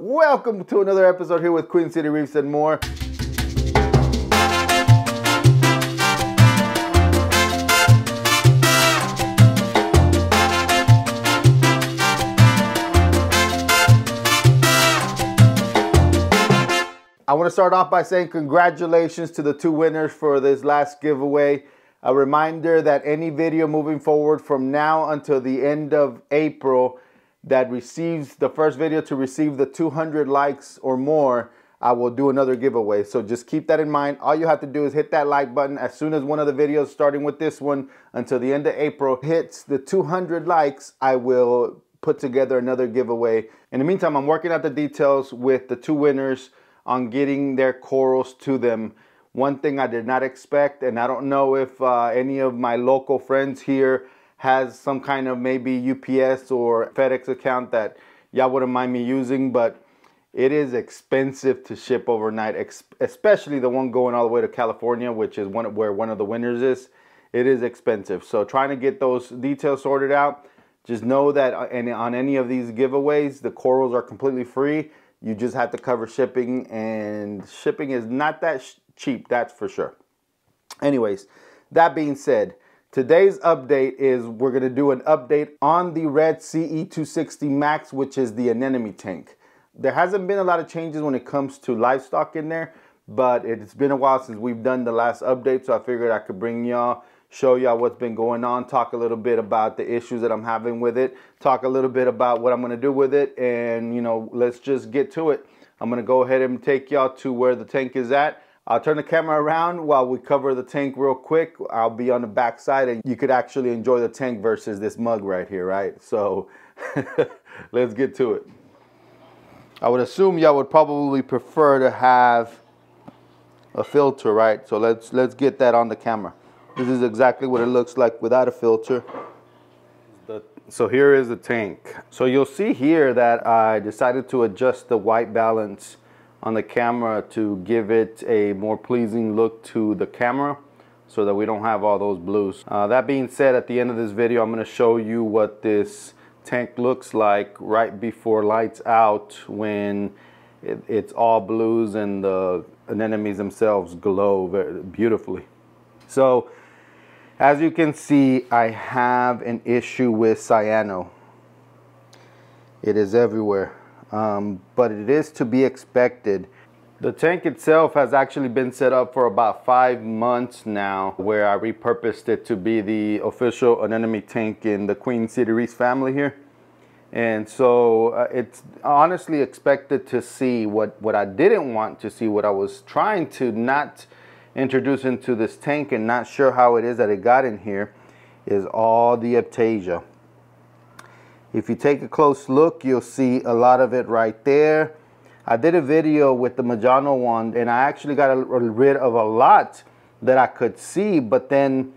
Welcome to another episode here with Queen City Reefs and more. I want to start off by saying congratulations to the two winners for this last giveaway. A reminder that any video moving forward from now until the end of April that receives the first video to receive the 200 likes or more, I will do another giveaway. So just keep that in mind. All you have to do is hit that like button as soon as one of the videos, starting with this one until the end of April, hits the 200 likes, I will put together another giveaway. In the meantime, I'm working out the details with the two winners on getting their corals to them. One thing I did not expect, and I don't know if any of my local friends here has some kind of maybe UPS or FedEx account that y'all wouldn't mind me using, but it is expensive to ship overnight, especially the one going all the way to California, which is where one of the winners is. It is expensive. So trying to get those details sorted out. Just know that on any of these giveaways, the corals are completely free. You just have to cover shipping, and shipping is not that cheap, that's for sure. Anyways, that being said, today's update is we're going to do an update on the Red Sea E-260 Max, which is the anemone tank. There hasn't been a lot of changes when it comes to livestock in there, but it's been a while since we've done the last update, so I figured I could bring y'all, show y'all what's been going on, talk a little bit about the issues that I'm having with it, talk a little bit about what I'm going to do with it, and you know, let's just get to it. I'm going to go ahead and take y'all to where the tank is at. I'll turn the camera around while we cover the tank real quick. I'll be on the back side and you could actually enjoy the tank versus this mug right here, right? So let's get to it. I would assume y'all would probably prefer to have a filter, right? So let's get that on the camera. This is exactly what it looks like without a filter. So here is the tank. So you'll see here that I decided to adjust the white balance on the camera to give it a more pleasing look to the camera so that we don't have all those blues. That being said, at the end of this video, I'm going to show you what this tank looks like right before lights out when it's all blues and the anemones themselves glow very beautifully. So as you can see, I have an issue with cyano. It is everywhere. But it is to be expected. The tank itself has actually been set up for about 5 months now, where I repurposed it to be the official anemone tank in the Queen City Reefs family here. And so it's honestly expected to see what I didn't want to see, what I was trying to not introduce into this tank and not sure how it is that it got in here, is all the aptasia. If you take a close look, you'll see a lot of it right there. I did a video with the Majano one, and I actually got rid of a lot that I could see, but then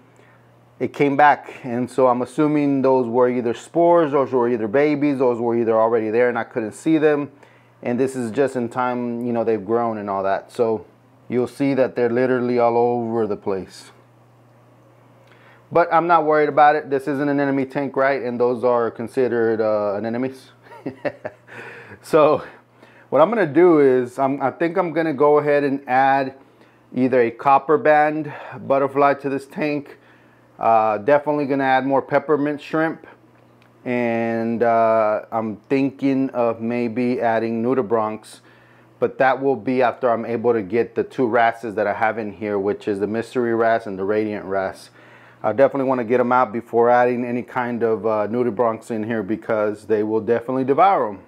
it came back. And so I'm assuming those were either spores, those were either babies, those were either already there and I couldn't see them. And this is just in time, you know, they've grown and all that. So you'll see that they're literally all over the place. But I'm not worried about it. This is an anemone tank, right? And those are considered anemones. So what I'm going to do is I think I'm going to go ahead and add either a copper band butterfly to this tank. Definitely going to add more peppermint shrimp. And I'm thinking of maybe adding nudibranchs. But that will be after I'm able to get the two wrasses that I have in here, which is the mystery wrasse and the radiant wrasse. I definitely want to get them out before adding any kind of nudibranchs in here because they will definitely devour them.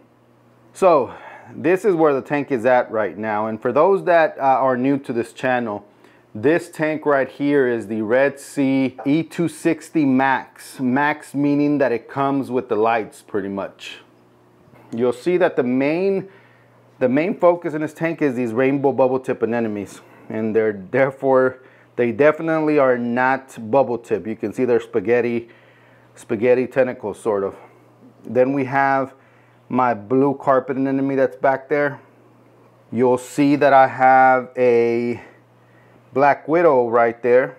So this is where the tank is at right now. And for those that are new to this channel, this tank right here is the Red Sea E-260 Max. Max meaning that it comes with the lights pretty much. You'll see that the main focus in this tank is these rainbow bubble tip anemones. And they definitely are not bubble tip. You can see they're spaghetti tentacles, sort of. Then we have my blue carpet anemone that's back there. You'll see that I have a black widow right there.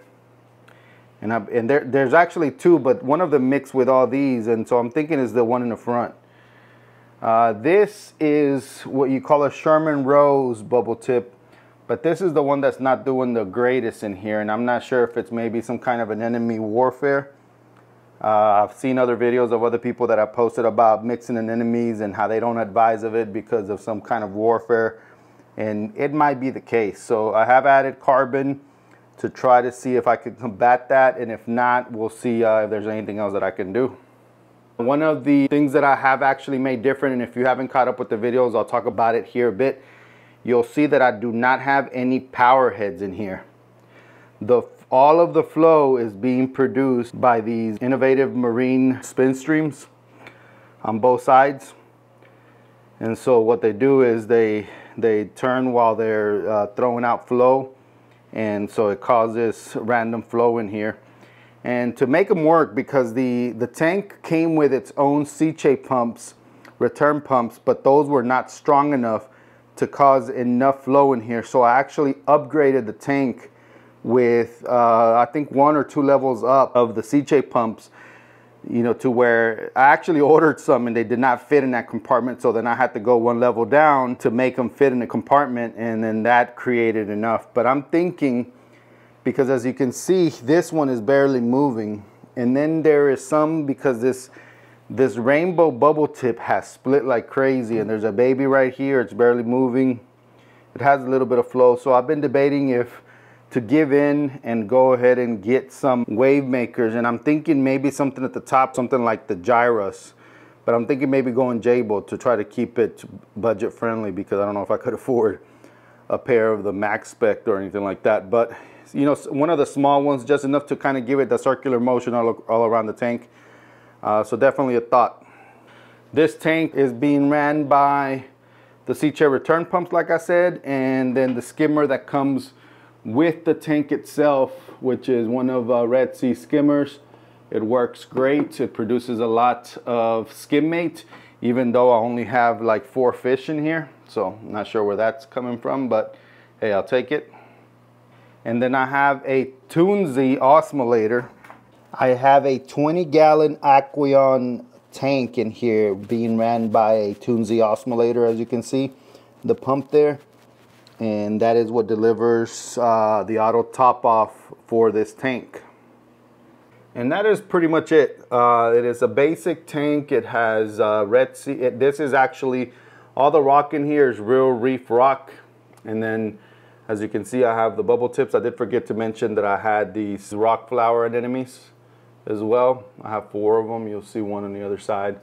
And there's actually two, but one of them mixed with all these, and so I'm thinking is the one in the front. This is what you call a Sherman Rose bubble tip, but this is the one that's not doing the greatest in here, and I'm not sure if it's maybe some kind of an enemy warfare. I've seen other videos of other people that have posted about mixing anemones and how they don't advise of it because of some kind of warfare, and it might be the case. So I have added carbon to try to see if I could combat that, and if not, we'll see if there's anything else that I can do. One of the things that I have actually made different, and if you haven't caught up with the videos, I'll talk about it here a bit. You'll see that I do not have any power heads in here. All of the flow is being produced by these innovative marine Spinstreams on both sides. And so what they do is they turn while they're throwing out flow, and so it causes random flow in here. And to make them work, because the tank came with its own C-shape pumps, return pumps, but those were not strong enough to cause enough flow in here. So I actually upgraded the tank with I think 1 or 2 levels up of the C-shape pumps, you know, to where I actually ordered some and they did not fit in that compartment. So then I had to go 1 level down to make them fit in the compartment, and then that created enough. But I'm thinking, because as you can see, this one is barely moving, and then there is some, because this rainbow bubble tip has split like crazy, and there's a baby right here, it's barely moving. It has a little bit of flow, so I've been debating if to give in and go ahead and get some Wavemakers, and I'm thinking maybe something at the top, something like the Gyrus, but I'm thinking maybe going Jable to try to keep it budget friendly, because I don't know if I could afford a pair of the max spec or anything like that. But you know, one of the small ones, just enough to kind of give it the circular motion all around the tank. So definitely a thought. This tank is being ran by the C-chair return pumps, like I said, and then the skimmer that comes with the tank itself, which is one of Red Sea skimmers. It works great. It produces a lot of skimmate, even though I only have like 4 fish in here. So I'm not sure where that's coming from, but hey, I'll take it. And then I have a Toonsy osmolator. I have a 20-gallon Aquarium tank in here being ran by a Toonsy osmolator, as you can see, the pump there. And that is what delivers the auto top off for this tank. And that is pretty much it. It is a basic tank. It has Red Sea. This is actually, all the rock in here is real reef rock. And then, as you can see, I have the bubble tips. I did forget to mention that I had these rock flower anemones as well. I have 4 of them. You'll see one on the other side.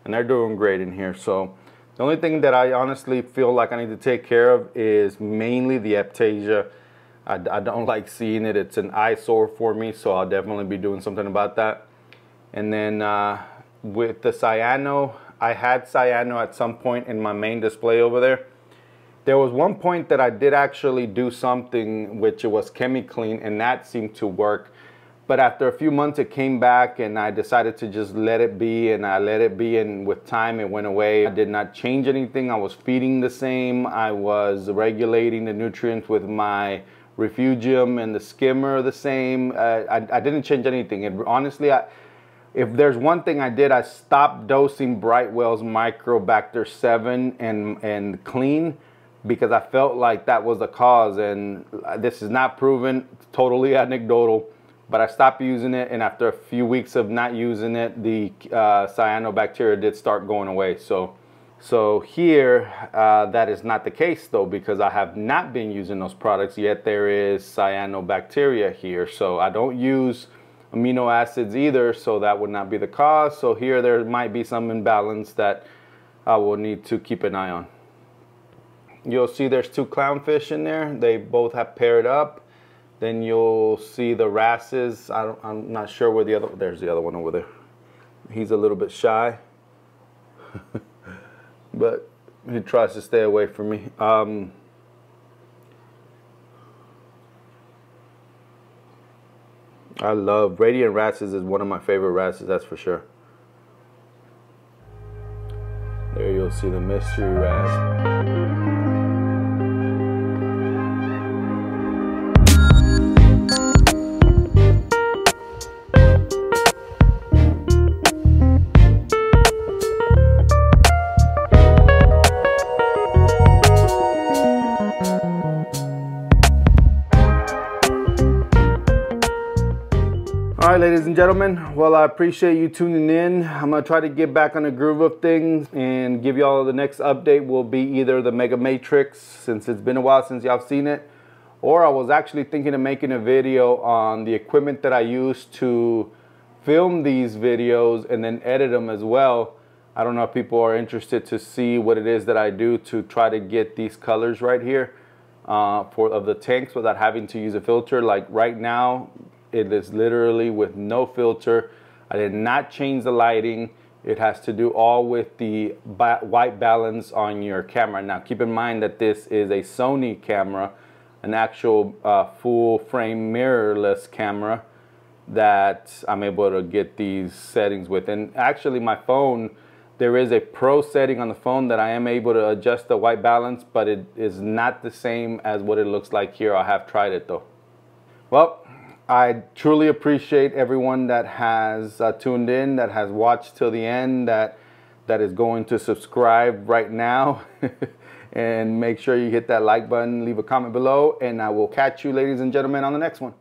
And they're doing great in here. So the only thing that I honestly feel like I need to take care of is mainly the Aptasia. I don't like seeing it. It's an eyesore for me, so I'll definitely be doing something about that. And then with the cyano, I had cyano at some point in my main display over there. There was one point that I did actually do something, which it was chemi-clean, and that seemed to work. But after a few months, it came back, and I decided to just let it be, and I let it be, and with time, it went away. I did not change anything. I was feeding the same. I was regulating the nutrients with my refugium and the skimmer the same. I didn't change anything. Honestly, if there's one thing I did, I stopped dosing Brightwell's Microbacter 7 and clean, because I felt like that was the cause, and this is not proven, totally anecdotal, but I stopped using it, and after a few weeks of not using it, the cyanobacteria did start going away. So here, that is not the case though, because I have not been using those products, yet there is cyanobacteria here. So I don't use amino acids either, so that would not be the cause. So here there might be some imbalance that I will need to keep an eye on. You'll see there's 2 clownfish in there. They both have paired up. Then you'll see the wrasses. I'm not sure where the other, there's the other one over there. He's a little bit shy, but he tries to stay away from me. I love Radiant Wrasses, is one of my favorite wrasses, that's for sure. There you'll see the mystery wrasse. right, ladies and gentlemen, well, I appreciate you tuning in. I'm gonna try to get back on the groove of things and give y'all the next update will be either the Mega Matrix, since it's been a while since y'all seen it, or I was actually thinking of making a video on the equipment that I use to film these videos and then edit them as well. I don't know if people are interested to see what it is that I do to try to get these colors right here of the tanks without having to use a filter. Like right now, it is literally with no filter. I did not change the lighting. It has to do all with the white balance on your camera. Now keep in mind that this is a Sony camera, an actual full frame mirrorless camera that I'm able to get these settings with. And actually my phone, there is a pro setting on the phone that I am able to adjust the white balance, but it is not the same as what it looks like here. I have tried it though. Well, I truly appreciate everyone that has tuned in, that has watched till the end, that is going to subscribe right now. And make sure you hit that like button, leave a comment below, and I will catch you, ladies and gentlemen, on the next one.